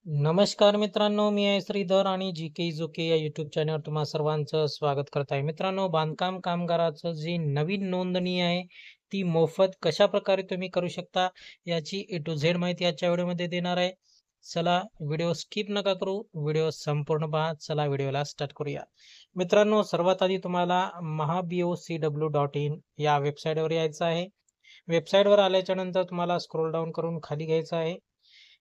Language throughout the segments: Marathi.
नमस्कार मित्रांनो, मी आहे श्रीधर आणि जी के जोके या यूट्यूब चॅनलवर तुम्हा सर्वांचं स्वागत करत आहे. मित्रांनो, बांधकाम कामगाराचं जी नवीन नोंदणी आहे, ती मोफत कशा प्रकारे तुम्ही करू शकता, याची ए टू झेड माहिती आजच्या व्हिडिओमध्ये देणार आहे. चला, व्हिडिओ स्किप नका करू, व्हिडिओ संपूर्ण पहा. चला, व्हिडिओला स्टार्ट करूया. मित्रांनो, सर्वात आधी तुम्हाला mahabocw.in या वेबसाईटवर यायचं आहे. वेबसाईटवर आल्याच्या नंतर तुम्हाला स्क्रोल डाऊन करून खाली घ्यायचं आहे.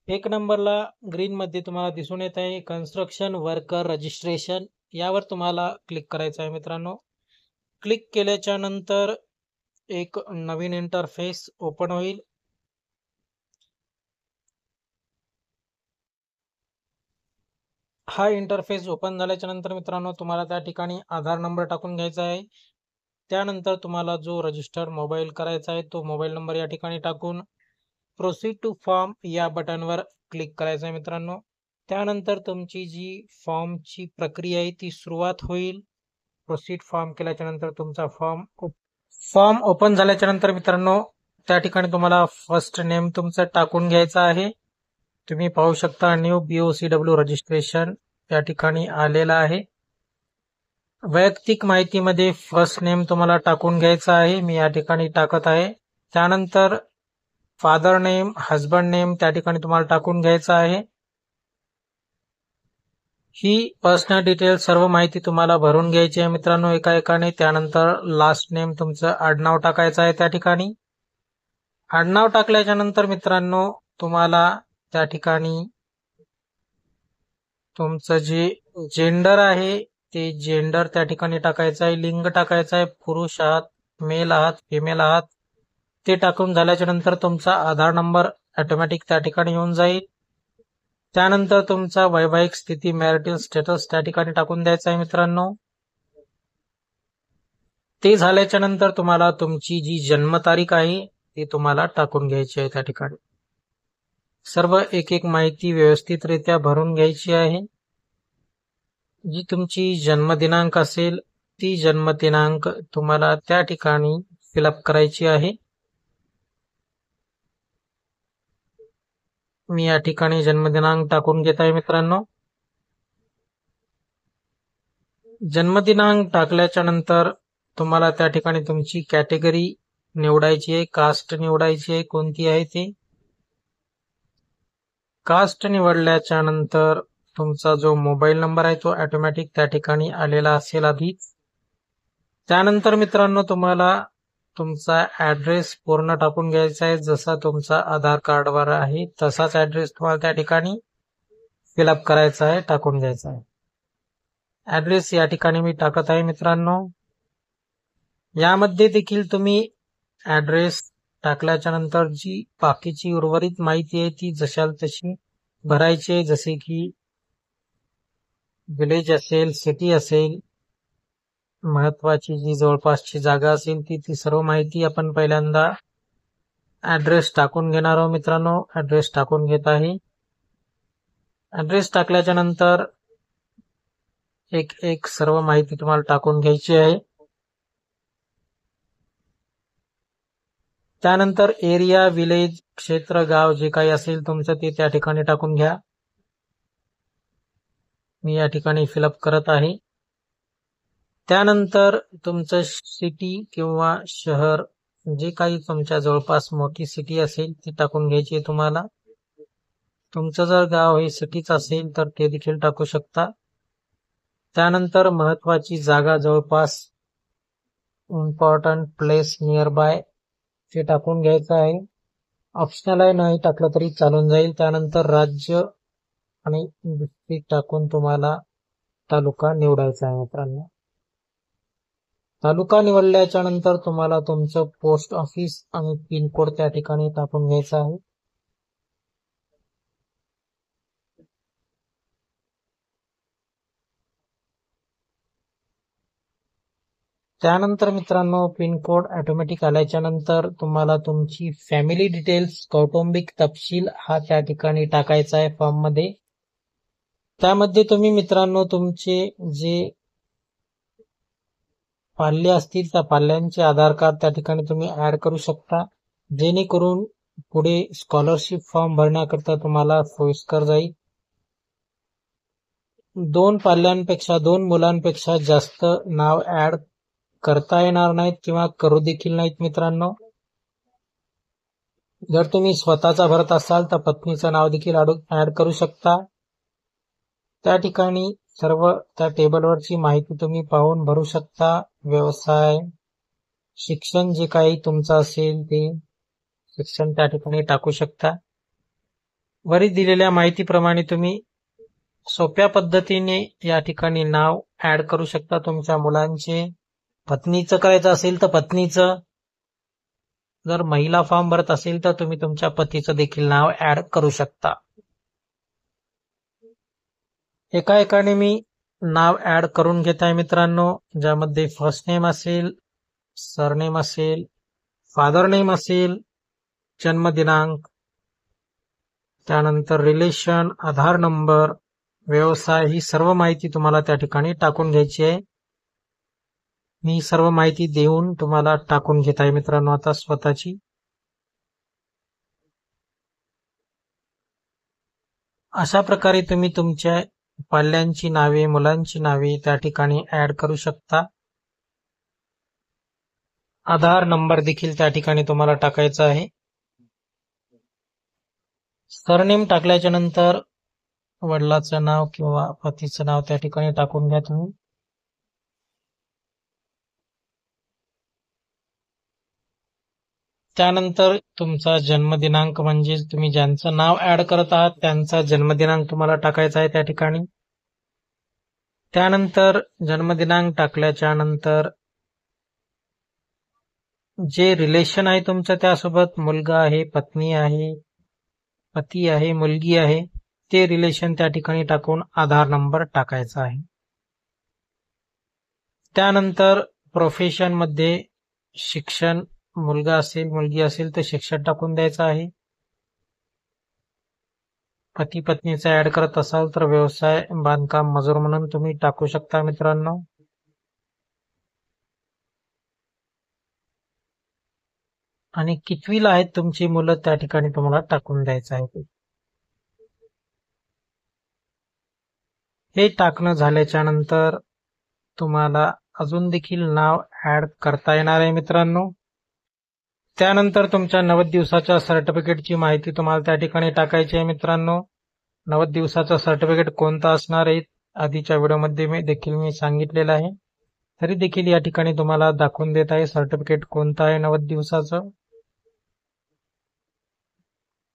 एक नंबरला ग्रीन मध्ये तुम्हाला दिसून येत आहे कन्स्ट्रक्शन वर्कर रजिस्ट्रेशन, यावर तुम्हाला क्लिक करायचं आहे. मित्रांनो, क्लिक केल्याच्या नंतर एक नवीन इंटरफेस ओपन होईल. हा इंटरफेस ओपन झाल्याच्या नंतर मित्रांनो, तुम्हाला त्या ठिकाणी आधार नंबर टाकून घ्यायचा आहे. त्यानंतर तुम्हाला जो रजिस्टर मोबाईल करायचा आहे तो मोबाईल नंबर या ठिकाणी टाकून प्रोसीड टू फॉर्म या बटनवर क्लिक करायचं आहे. मित्रांनो, त्यानंतर तुमची जी फॉर्मची प्रक्रिया आहे ती सुरुवात होईल. प्रोसीड फॉर्म केल्याच्या नंतर तुमचा फॉर्म ओपन झाल्याच्या नंतर मित्रांनो, त्या ठिकाणी तुम्हाला फर्स्ट नेम तुमचं टाकून घ्यायचं आहे. तुम्ही पाहू शकता न्यू BOCW रजिस्ट्रेशन या ठिकाणी आलेलं आहे. वैयक्तिक माहितीमध्ये फर्स्ट नेम तुम्हाला टाकून घ्यायचा आहे. मी या ठिकाणी टाकत आहे. त्यानंतर फादर नेम, हजबंड नेम त्या ठिकाणी तुम्हाला टाकून घ्यायचं आहे. ही पर्सनल डिटेल सर्व माहिती तुम्हाला भरून घ्यायची आहे मित्रांनो, एका एकाने. त्यानंतर लास्ट नेम तुमचं आडनाव टाकायचं आहे. त्या ठिकाणी आडनाव टाकल्याच्या नंतर मित्रांनो, तुम्हाला त्या ठिकाणी तुमचं जे जेंडर आहे ते जेंडर त्या ठिकाणी टाकायचं आहे. लिंग टाकायचं आहे. पुरुष आहात, मेल आहात, फिमेल आहात, ते टाकून झाल्याच्या नंतर तुमचा आधार नंबर ऑटोमॅटिक त्या ठिकाणी येऊन जाईल. त्यानंतर तुमचा वैवाहिक स्थिती, मॅरिटल स्टेटस त्या ठिकाणी टाकून द्यायचा आहे मित्रांनो. ते झाल्याच्या नंतर तुम्हाला तुमची जी जन्मतारीख आहे ती तुम्हाला टाकून घ्यायची आहे. त्या ठिकाणी सर्व एक एक माहिती व्यवस्थितरित्या भरून घ्यायची आहे. जी तुमची जन्मदिनांक असेल ती जन्मदिनांक तुम्हाला त्या ठिकाणी फिलअप करायची आहे. मी या ठिकाणी जन्मदिनांक टाकून घेत आहे मित्रांनो. जन्मदिनांक टाकल्याच्या नंतर तुम्हाला त्या ठिकाणी तुमची कॅटेगरी निवडायची आहे, कास्ट निवडायची आहे, कोणती आहे ती. कास्ट निवडल्याच्या नंतर तुमचा जो मोबाईल नंबर आहे तो ऑटोमॅटिक त्या ठिकाणी आलेला असेल आधीच. त्यानंतर मित्रांनो, तुम्हाला तुमचा ऍड्रेस पूर्ण टाकून घ्यायचा आहे. जसा तुमचा आधार कार्डवर आहे तसाच ऍड्रेस तुम्हाला त्या ठिकाणी फिलअप करायचा आहे, टाकून घ्यायचा आहे. ऍड्रेस या ठिकाणी मी टाकत आहे मित्रांनो. यामध्ये देखील तुम्ही ऍड्रेस टाकल्याच्या नंतर जी बाकीची उर्वरित माहिती आहे ती जशाल तशी भरायची आहे. जसे की विलेज असेल, सिटी असेल, महत्वाची जी जवळपासची जागा असेल ती सर्व माहिती आपण पहिल्यांदा ऍड्रेस टाकून घेणार आहोत मित्रांनो. ऍड्रेस टाकून घेत आहे. ऍड्रेस टाकल्याच्या नंतर एक एक सर्व माहिती तुम्हाला टाकून घ्यायची आहे. त्यानंतर एरिया, विलेज, क्षेत्र, गाव जे काही असेल तुमचं ते त्या ठिकाणी टाकून घ्या. मी या ठिकाणी फिलअप करत आहे. त्यानंतर तुमचं सिटी किंवा शहर, जे काही तुमच्या जवळपास मोठी सिटी असेल ती टाकून घ्यायची आहे तुम्हाला. तुमचं जर गाव हे सिटीच असेल तर ते देखील टाकू शकता. त्यानंतर महत्वाची जागा, जवळपास इम्पॉर्टंट प्लेस नियर बाय ते टाकून घ्यायचं आहे. ऑप्शनल आहे, नाही टाकलं तरी चालून जाईल. त्यानंतर राज्य आणि डिस्ट्रिक्ट टाकून तुम्हाला तालुका निवडायचा आहे मित्रांनो. तालुका निवडल्याच्या नंतर तुम्हाला तुमचं पोस्ट ऑफिस आणि पिनकोड त्या ठिकाणी टाकून घ्यायचा आहे. त्यानंतर मित्रांनो, पिनकोड ऑटोमॅटिक आल्याच्या नंतर तुम्हाला तुमची फॅमिली डिटेल्स, कौटुंबिक तपशील हा त्या ठिकाणी टाकायचा आहे फॉर्म मध्ये. त्यामध्ये तुम्ही मित्रांनो तुमचे जे पाल्य असतील त्या पाल्यांचे आधार कार्ड त्या ठिकाणी तुम्ही ऍड करू शकता, जेणेकरून पुढे स्कॉलरशिप फॉर्म भरण्याकरता तुम्हाला सोयीस्कर जाईल. 2 पाल्यांपेक्षा 2 मुलांपेक्षा जास्त नाव ऍड करता येणार नाहीत किंवा करू देखील नाहीत मित्रांनो. जर तुम्ही स्वतःचा भरत असाल तर पत्नीचं नाव देखील ऍड करू शकता. त्या ठिकाणी सर्व त्या टेबलवरची माहिती तुम्ही पाहून भरू शकता. व्यवसाय, शिक्षण जे काही तुमचं असेल ते शिक्षण त्या ठिकाणी टाकू शकता. वरील दिलेल्या माहितीप्रमाणे तुम्ही सोप्या पद्धतीने या ठिकाणी नाव ऍड करू शकता तुमच्या मुलांचे. पत्नीचं करायचं असेल तर पत्नीचं, जर महिला फॉर्म भरत असेल तर तुम्ही तुमच्या पतीचं देखील नाव ऍड करू शकता. एका एकाने मी नाव ऍड करून घेत आहे मित्रांनो, ज्यामध्ये फर्स्ट नेम असेल, सरनेम असेल, फादर नेम असेल, जन्मदिनांक, त्यानंतर रिलेशन, आधार नंबर, व्यवसाय, ही सर्व माहिती तुम्हाला त्या ठिकाणी टाकून घ्यायची आहे. मी सर्व माहिती देऊन तुम्हाला टाकून घेत आहे मित्रांनो आता स्वतःची. अशा प्रकारे तुम्ही तुमच्या पाल्यांची नावे, मुलांची नावे त्या ठिकाणी ऍड करू शकता. आधार नंबर देखील त्या ठिकाणी तुम्हाला टाकायचा आहे. सरनेम टाकल्याच्या नंतर वडिलाचं नाव किंवा पतीचं नाव त्या ठिकाणी टाकून घ्या तुम्ही. त्यानंतर तुमचा जन्मदिनांक, म्हणजे तुम्ही ज्यांचं नाव ऍड करत आहात त्यांचा जन्मदिनांक तुम्हाला टाकायचा आहे त्या ठिकाणी. त्यानंतर जन्मदिनांक टाकल्याच्या नंतर जे रिलेशन आहे तुमचं त्यासोबत, मुलगा आहे, पत्नी आहे, पती आहे, मुलगी आहे, ते रिलेशन त्या ठिकाणी टाकून आधार नंबर टाकायचा आहे. त्यानंतर प्रोफेशन मध्ये शिक्षण, मुलगा असेल मुलगी असेल तर शिक्षण टाकून द्यायचं आहे. पती पत्नीचा ऍड करत असाल तर व्यवसाय, बांधकाम मजूर म्हणून तुम्ही टाकू शकता मित्रांनो. आणि कितवीला आहेत तुमची मुलं त्या ठिकाणी तुम्हाला टाकून द्यायचं आहे. हे टाकणं झाल्याच्या नंतर तुम्हाला अजून देखील नाव ऍड करता येणार आहे मित्रांनो. त्यानंतर तुमच्या 90 दिवसाच्या सर्टिफिकेटची माहिती तुम्हाला त्या ठिकाणी टाकायची आहे मित्रांनो. 90 दिवसाचं सर्टिफिकेट कोणतं असणार आहे आधीच्या व्हिडिओमध्ये मी सांगितलेलं आहे, तरी देखील या ठिकाणी तुम्हाला दाखवून देत आहे सर्टिफिकेट कोणतं आहे 90 दिवसाचं.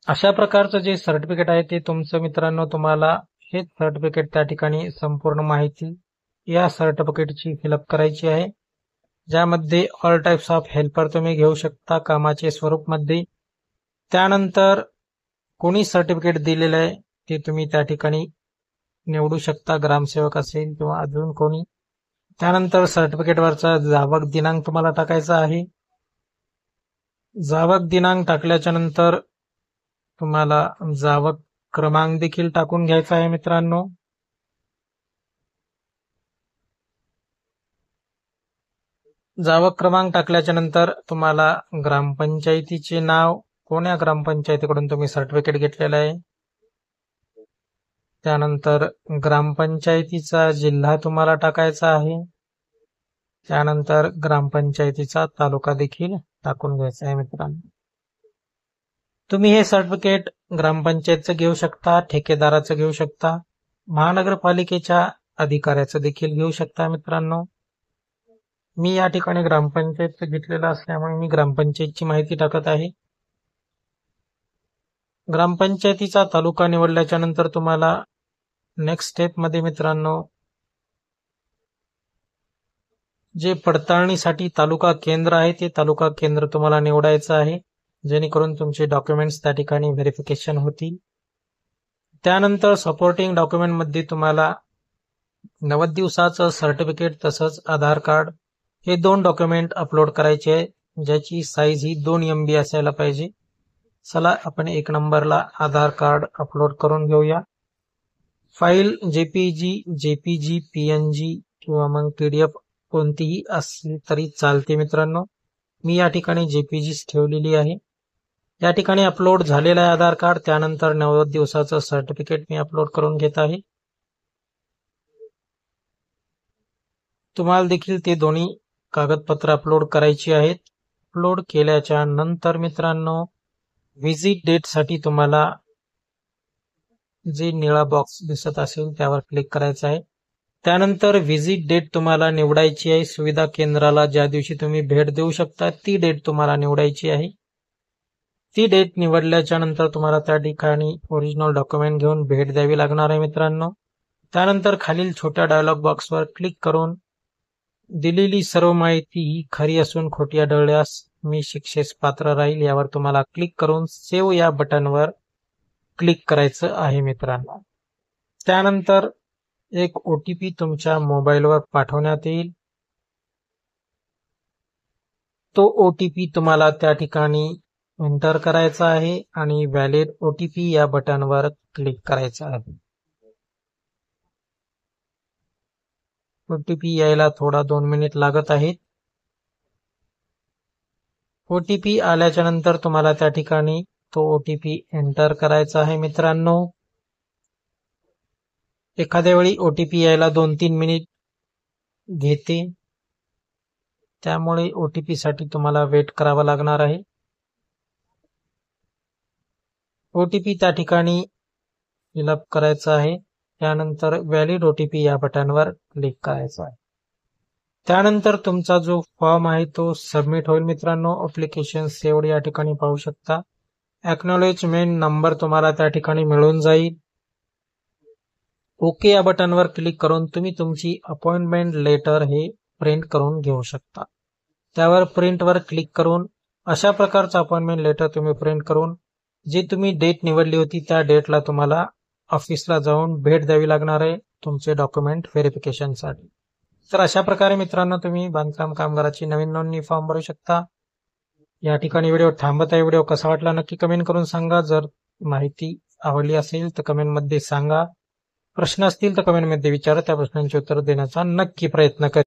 अशा प्रकारचं जे सर्टिफिकेट आहे ते तुमचं मित्रांनो, तुम्हाला हेच सर्टिफिकेट त्या ठिकाणी संपूर्ण माहिती या सर्टिफिकेटची फिलअप करायची आहे, ज्यामध्ये ऑल टाइप्स ऑफ हेल्पर तुम्ही घेऊ शकता कामाचे स्वरूपमध्ये. त्यानंतर कोणी सर्टिफिकेट दिलेलं आहे ते तुम्ही त्या ठिकाणी निवडू शकता, ग्रामसेवक असेल किंवा अजून कोणी. त्यानंतर सर्टिफिकेटवरचा जावक दिनांक तुम्हाला टाकायचा आहे. जावक दिनांक टाकल्याच्या नंतर तुम्हाला जावक क्रमांक देखील टाकून घ्यायचा आहे मित्रांनो. जावक क्रमांक टाकल्याच्या नंतर तुम्हाला ग्रामपंचायतीचे नाव, कोण्या ग्रामपंचायतीकडून तुम्ही सर्टिफिकेट घेतलेलं आहे, त्यानंतर ग्रामपंचायतीचा जिल्हा तुम्हाला टाकायचा आहे. त्यानंतर ग्रामपंचायतीचा तालुका देखील टाकून घ्यायचा आहे मित्रांनो. तुम्ही हे सर्टिफिकेट ग्रामपंचायतचं घेऊ शकता, ठेकेदाराचं घेऊ शकता, महानगरपालिकेच्या अधिकाऱ्याचं देखील घेऊ शकता मित्रांनो. मी या ठिकाणी ग्रामपंचायतचं घेतलेलं असल्यामुळे मी ग्रामपंचायतची माहिती टाकत आहे. ग्रामपंचायतीचा तालुका निवडल्याच्या नंतर तुम्हाला नेक्स्ट स्टेप मध्ये मित्रांनो जे पडताळणीसाठी तालुका केंद्र आहे ते तालुका केंद्र तुम्हाला निवडायचं आहे, जेणेकरून तुमचे डॉक्युमेंट्स त्या ठिकाणी व्हेरिफिकेशन होतील. त्यानंतर सपोर्टिंग डॉक्युमेंट मध्ये तुम्हाला 90 दिवसाचं सर्टिफिकेट तसंच आधार कार्ड हे 2 डॉक्युमेंट अपलोड करायचे आहे, ज्याची साईज ही 2 MB असायला पाहिजे. चला आपण 1 नंबरला आधार कार्ड अपलोड करून घेऊया. फाईल जेपीजी, PNG किंवा मग PDF कोणतीही असली तरी चालते मित्रांनो. मी या ठिकाणी JPGच ठेवलेली आहे. या ठिकाणी अपलोड झालेलं आहे आधार कार्ड. त्यानंतर 90 दिवसाचं सर्टिफिकेट मी अपलोड करून घेत आहे. तुम्हाला देखील ते दोन्ही कागदपत्र अपलोड करायची आहेत. अपलोड केल्याच्या नंतर मित्रांनो व्हिजिट डेट साठी तुम्हाला जे निळा बॉक्स दिसत असेल त्यावर क्लिक करायचं आहे. त्यानंतर व्हिजिट डेट तुम्हाला निवडायची आहे. सुविधा केंद्राला ज्या दिवशी तुम्ही भेट देऊ शकता ती डेट तुम्हाला निवडायची आहे. ती डेट निवडल्याच्या नंतर तुम्हाला त्या ठिकाणी ओरिजिनल डॉक्युमेंट घेऊन भेट द्यावी लागणार आहे मित्रांनो. त्यानंतर खालील छोट्या डायलॉग बॉक्सवर क्लिक करून दिलेली सर्व माहिती ही खरी असून खोटी आढळल्यास मी शिक्षेस पात्र राहील यावर तुम्हाला क्लिक करून सेव्ह या बटनवर क्लिक करायचं आहे मित्रांनो. त्यानंतर एक OTP तुमच्या मोबाईलवर पाठवण्यात येईल. तो OTP तुम्हाला त्या ठिकाणी एंटर करायचा आहे आणि व्हॅलिड OTP या बटनवर क्लिक करायचं आहे. OTP यायला थोडा 2 मिनिट लागत आहेत. OTP आल्याच्या नंतर तुम्हाला त्या ठिकाणी तो OTP एंटर करायचा आहे मित्रांनो. एखाद्या वेळी OTP यायला 2-3 मिनिट घेते, त्यामुळे OTP साठी तुम्हाला वेट करावा लागणार आहे. OTP त्या ठिकाणी फिलअप करायचा आहे. त्यानंतर व्हॅलिड OTP या बटनवर क्लिक करायचं आहे. त्यानंतर तुमचा जो फॉर्म आहे तो सबमिट होईल मित्रांनो. ऍप्लिकेशन सेव्ड या ठिकाणी पाहू शकता. एक्नॉलेजमेंट नंबर तुम्हाला त्या ठिकाणी मिळून जाईल. ओके या बटनवर क्लिक करून तुम्ही तुमची अपॉइंटमेंट लेटर हे प्रिंट करून घेऊ शकता. त्यावर प्रिंटवर क्लिक करून अशा प्रकारचं अपॉइंटमेंट लेटर तुम्ही प्रिंट करून जी तुम्ही डेट निवडली होती त्या डेटला तुम्हाला ऑफिसला जाऊन भेट द्यावी लागणार आहे तुमचे डॉक्युमेंट व्हेरिफिकेशनसाठी. तर अशा प्रकारे मित्रांनो तुम्ही बांधकाम कामगाराची नवीन नोंदणी फॉर्म भरू शकता. या ठिकाणी व्हिडिओ थांबत आहे. व्हिडिओ कसा वाटला नक्की कमेंट करून सांगा. जर माहिती आवडली असेल तर कमेंटमध्ये सांगा. प्रश्न असतील तर कमेंटमध्ये विचारा. त्या प्रश्नांची उत्तर देण्याचा नक्की प्रयत्न करा.